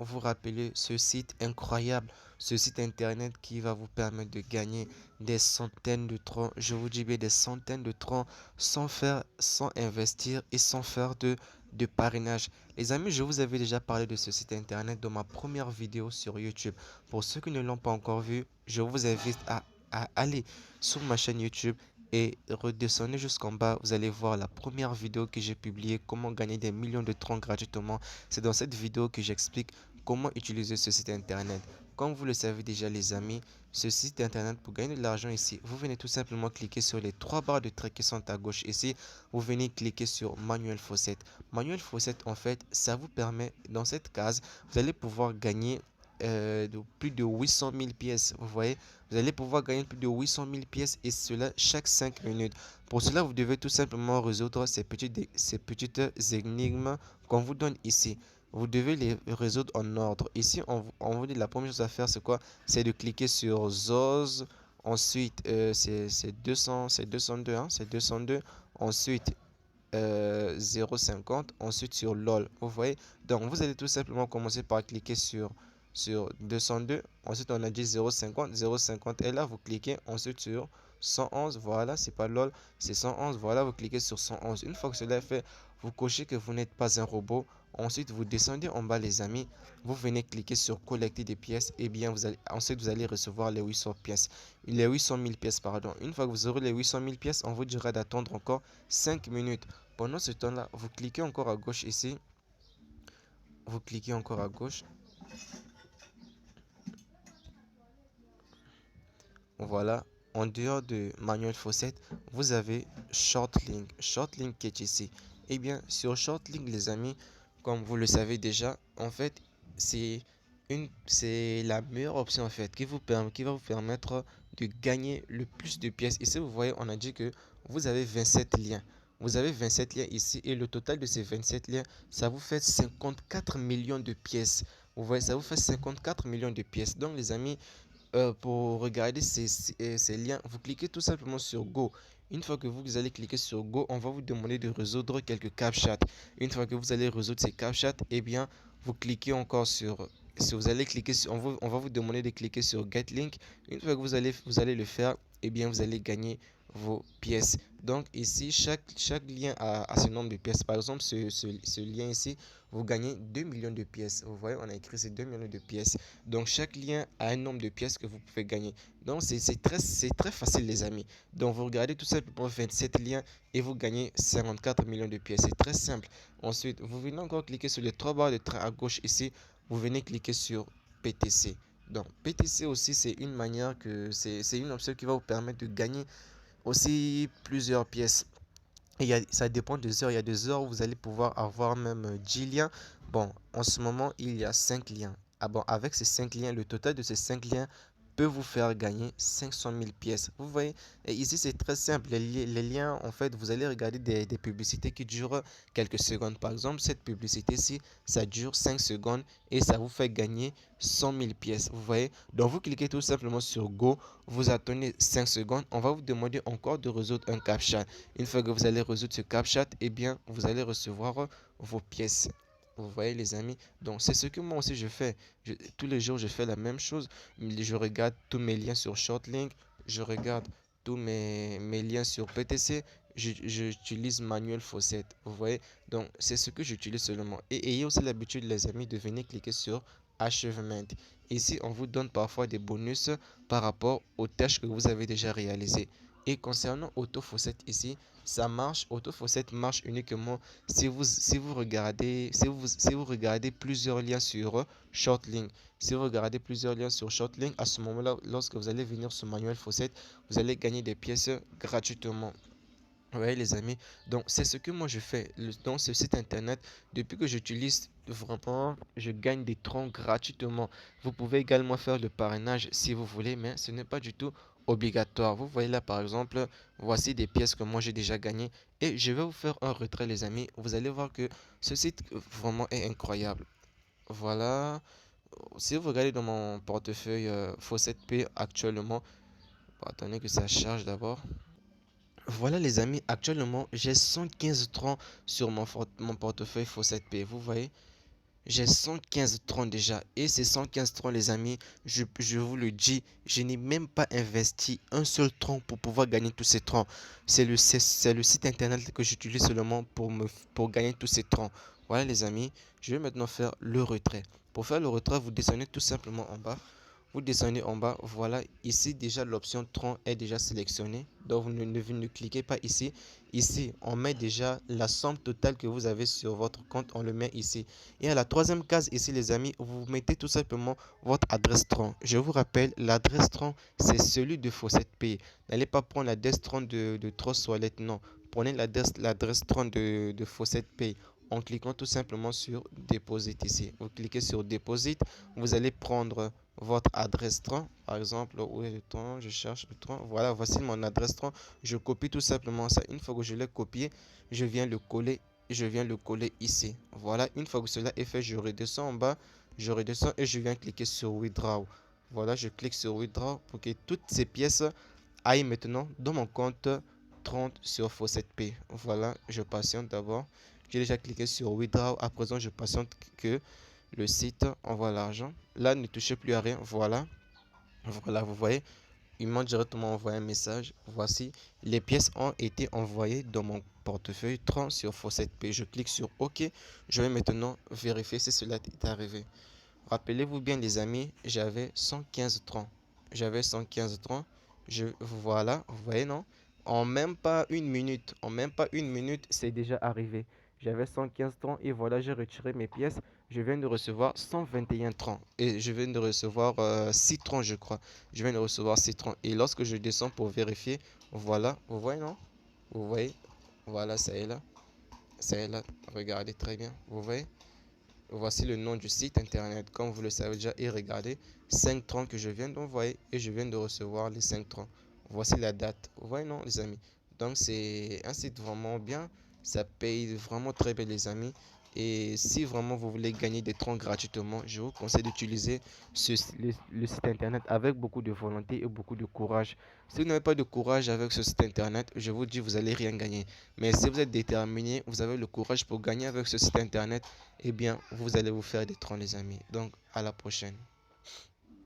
vous rappeler ce site incroyable, ce site internet qui va vous permettre de gagner des centaines de troncs, je vous dis bien des centaines de troncs sans investir et sans faire de parrainage. Les amis, je vous avais déjà parlé de ce site internet dans ma première vidéo sur YouTube. Pour ceux qui ne l'ont pas encore vu, je vous invite à aller sur ma chaîne YouTube et redescendez jusqu'en bas. Vous allez voir la première vidéo que j'ai publiée, comment gagner des millions de troncs gratuitement. C'est dans cette vidéo que j'explique comment utiliser ce site internet. Comme vous le savez déjà les amis, ce site internet pour gagner de l'argent ici, vous venez tout simplement cliquer sur les trois barres de traits qui sont à gauche ici. Vous venez cliquer sur Manuel Fawcett. Manuel Fawcett en fait, ça vous permet dans cette case, vous allez pouvoir gagner de plus de 800 000 pièces. Vous voyez, vous allez pouvoir gagner plus de 800 000 pièces et cela chaque 5 minutes. Pour cela, vous devez tout simplement résoudre ces petites énigmes qu'on vous donne ici. Vous devez les résoudre en ordre. Ici, on vous dit la première chose à faire, c'est quoi? C'est de cliquer sur ZOZ. Ensuite, c'est 200, c'est 202, hein, c'est 202. Ensuite, 0,50. Ensuite, sur LOL. Vous voyez? Donc, vous allez tout simplement commencer par cliquer sur 202. Ensuite, on a dit 0,50. 0,50 et là, vous cliquez ensuite sur 111. Voilà, c'est pas LOL, c'est 111. Voilà, vous cliquez sur 111. Une fois que cela est fait, vous cochez que vous n'êtes pas un robot. Ensuite, vous descendez en bas, les amis. Vous venez cliquer sur collecter des pièces. Et bien, ensuite, vous allez recevoir les 800 pièces. Les 800 000 pièces, pardon. Une fois que vous aurez les 800 000 pièces, on vous dira d'attendre encore 5 minutes. Pendant ce temps-là, vous cliquez encore à gauche ici. Vous cliquez encore à gauche. Voilà. En dehors de Manuel Fawcett, vous avez Shortlink. Shortlink qui est ici. Eh bien, sur Shortlink, les amis, comme vous le savez déjà, en fait, c'est la meilleure option en fait qui va vous permettre de gagner le plus de pièces. Ici, vous voyez, on a dit que vous avez 27 liens. Vous avez 27 liens ici et le total de ces 27 liens, ça vous fait 54 millions de pièces. Vous voyez, ça vous fait 54 millions de pièces. Donc, les amis, pour regarder ces liens, vous cliquez tout simplement sur Go. Une fois que vous allez cliquer sur Go, on va vous demander de résoudre quelques CAPTCHA. Une fois que vous allez résoudre ces CAPTCHA, eh bien, vous cliquez encore sur... Si vous allez cliquer sur... on va vous demander de cliquer sur Get Link. Une fois que vous allez le faire, eh bien, vous allez gagner vos pièces. Donc ici, chaque lien a ce nombre de pièces. Par exemple, ce lien ici, vous gagnez 2 millions de pièces. Vous voyez, on a écrit ces 2 millions de pièces. Donc chaque lien a un nombre de pièces que vous pouvez gagner. Donc c'est très facile les amis. Donc vous regardez tout simplement 27 liens et vous gagnez 54 millions de pièces. C'est très simple. Ensuite, vous venez encore cliquer sur les trois barres de train à gauche ici. Vous venez cliquer sur PTC. Donc PTC aussi c'est une manière que c'est une option qui va vous permettre de gagner aussi plusieurs pièces. Ça dépend des heures. Il y a des heures où vous allez pouvoir avoir même 10 liens. Bon, en ce moment, il y a 5 liens. Ah bon, avec ces 5 liens, le total de ces 5 liens peut vous faire gagner 500 000 pièces. Vous voyez, et ici c'est très simple. Les liens, en fait, vous allez regarder des publicités qui durent quelques secondes. Par exemple, cette publicité-ci, ça dure 5 secondes et ça vous fait gagner 100 000 pièces. Vous voyez, donc vous cliquez tout simplement sur Go, vous attendez 5 secondes. On va vous demander encore de résoudre un CAPTCHA. Une fois que vous allez résoudre ce CAPTCHA, eh bien, vous allez recevoir vos pièces. Vous voyez les amis, donc c'est ce que moi aussi je fais. Tous les jours je fais la même chose. Je regarde tous mes liens sur Shortlink, je regarde tous mes liens sur PTC, j'utilise Manuel Fawcett. Vous voyez, donc c'est ce que j'utilise seulement. Et ayez aussi l'habitude les amis de venir cliquer sur Achievement. Ici on vous donne parfois des bonus par rapport aux tâches que vous avez déjà réalisées. Et concernant AutoFawcett ici, ça marche. AutoFawcett marche uniquement si vous regardez plusieurs liens sur Shortlink. Si vous regardez plusieurs liens sur Shortlink, à ce moment-là, lorsque vous allez venir sur Manuel Fawcett, vous allez gagner des pièces gratuitement. Ouais les amis, donc c'est ce que moi je fais dans ce site internet. Depuis que j'utilise, vraiment je gagne des troncs gratuitement. Vous pouvez également faire le parrainage si vous voulez, mais ce n'est pas du tout obligatoire. Vous voyez là par exemple, voici des pièces que moi j'ai déjà gagnées et je vais vous faire un retrait les amis. Vous allez voir que ce site vraiment est incroyable. Voilà, si vous regardez dans mon portefeuille Fawcett P actuellement, bon, attendez que ça charge d'abord. Voilà les amis, actuellement j'ai 115 troncs sur mon portefeuille Fawcett P. Vous voyez, J'ai 115 troncs déjà. Et ces 115 troncs, les amis, je vous le dis, je n'ai même pas investi un seul tronc pour pouvoir gagner tous ces troncs. C'est le site internet que j'utilise seulement pour gagner tous ces troncs. Voilà les amis, je vais maintenant faire le retrait. Pour faire le retrait, vous descendez tout simplement en bas. Vous descendez en bas, voilà, ici déjà l'option tronc est déjà sélectionnée. Donc vous ne cliquez pas ici. Ici, on met déjà la somme totale que vous avez sur votre compte, on le met ici. Et à la troisième case ici les amis, vous mettez tout simplement votre adresse tronc. Je vous rappelle, l'adresse tronc, c'est celui de Fawcett Pay. N'allez pas prendre l'adresse tronc de Trust Wallet, non. Prenez l'adresse tronc de Fawcett Pay en cliquant tout simplement sur Deposit ici. Vous cliquez sur Deposit, vous allez prendre votre adresse tronc. Par exemple, où est le tronc? Je cherche le tronc. Voilà, voici mon adresse tronc. Je copie tout simplement ça. Une fois que je l'ai copié, je viens le coller ici. Voilà, une fois que cela est fait, je redescends en bas, je redescends et je viens cliquer sur Withdraw. Voilà, je clique sur Withdraw pour que toutes ces pièces aillent maintenant dans mon compte 30 sur Fawcett Pay. Voilà, je patiente d'abord. J'ai déjà cliqué sur Withdraw. À présent, je patiente que le site envoie l'argent. Là, ne touchez plus à rien. Voilà, voilà, vous voyez, il m'a directement envoyé un message. Voici, les pièces ont été envoyées dans mon portefeuille Tron sur Fawcett Pay. Je clique sur OK. Je vais maintenant vérifier si cela est arrivé. Rappelez-vous bien les amis, j'avais 115 troncs. J'avais 115 troncs. Voilà, vous voyez non? En même pas une minute, c'est déjà arrivé. J'avais 115 troncs et voilà, j'ai retiré mes pièces. Je viens de recevoir 121 troncs. Et je viens de recevoir 6 troncs, je crois. Je viens de recevoir 6 troncs. Et lorsque je descends pour vérifier, voilà, vous voyez non? Vous voyez? Voilà, ça est là. Ça est là. Regardez très bien. Vous voyez? Voici le nom du site internet, comme vous le savez déjà, et regardez, 5 troncs que je viens d'envoyer et je viens de recevoir les 5 troncs. Voici la date. Vous voyez, non, les amis? Donc, c'est un site vraiment bien. Ça paye vraiment très bien, les amis. Et si vraiment vous voulez gagner des troncs gratuitement, je vous conseille d'utiliser le site internet avec beaucoup de volonté et beaucoup de courage. Si vous n'avez pas de courage avec ce site internet, je vous dis, vous n'allez rien gagner. Mais si vous êtes déterminé, vous avez le courage pour gagner avec ce site internet, eh bien, vous allez vous faire des troncs, les amis. Donc, à la prochaine.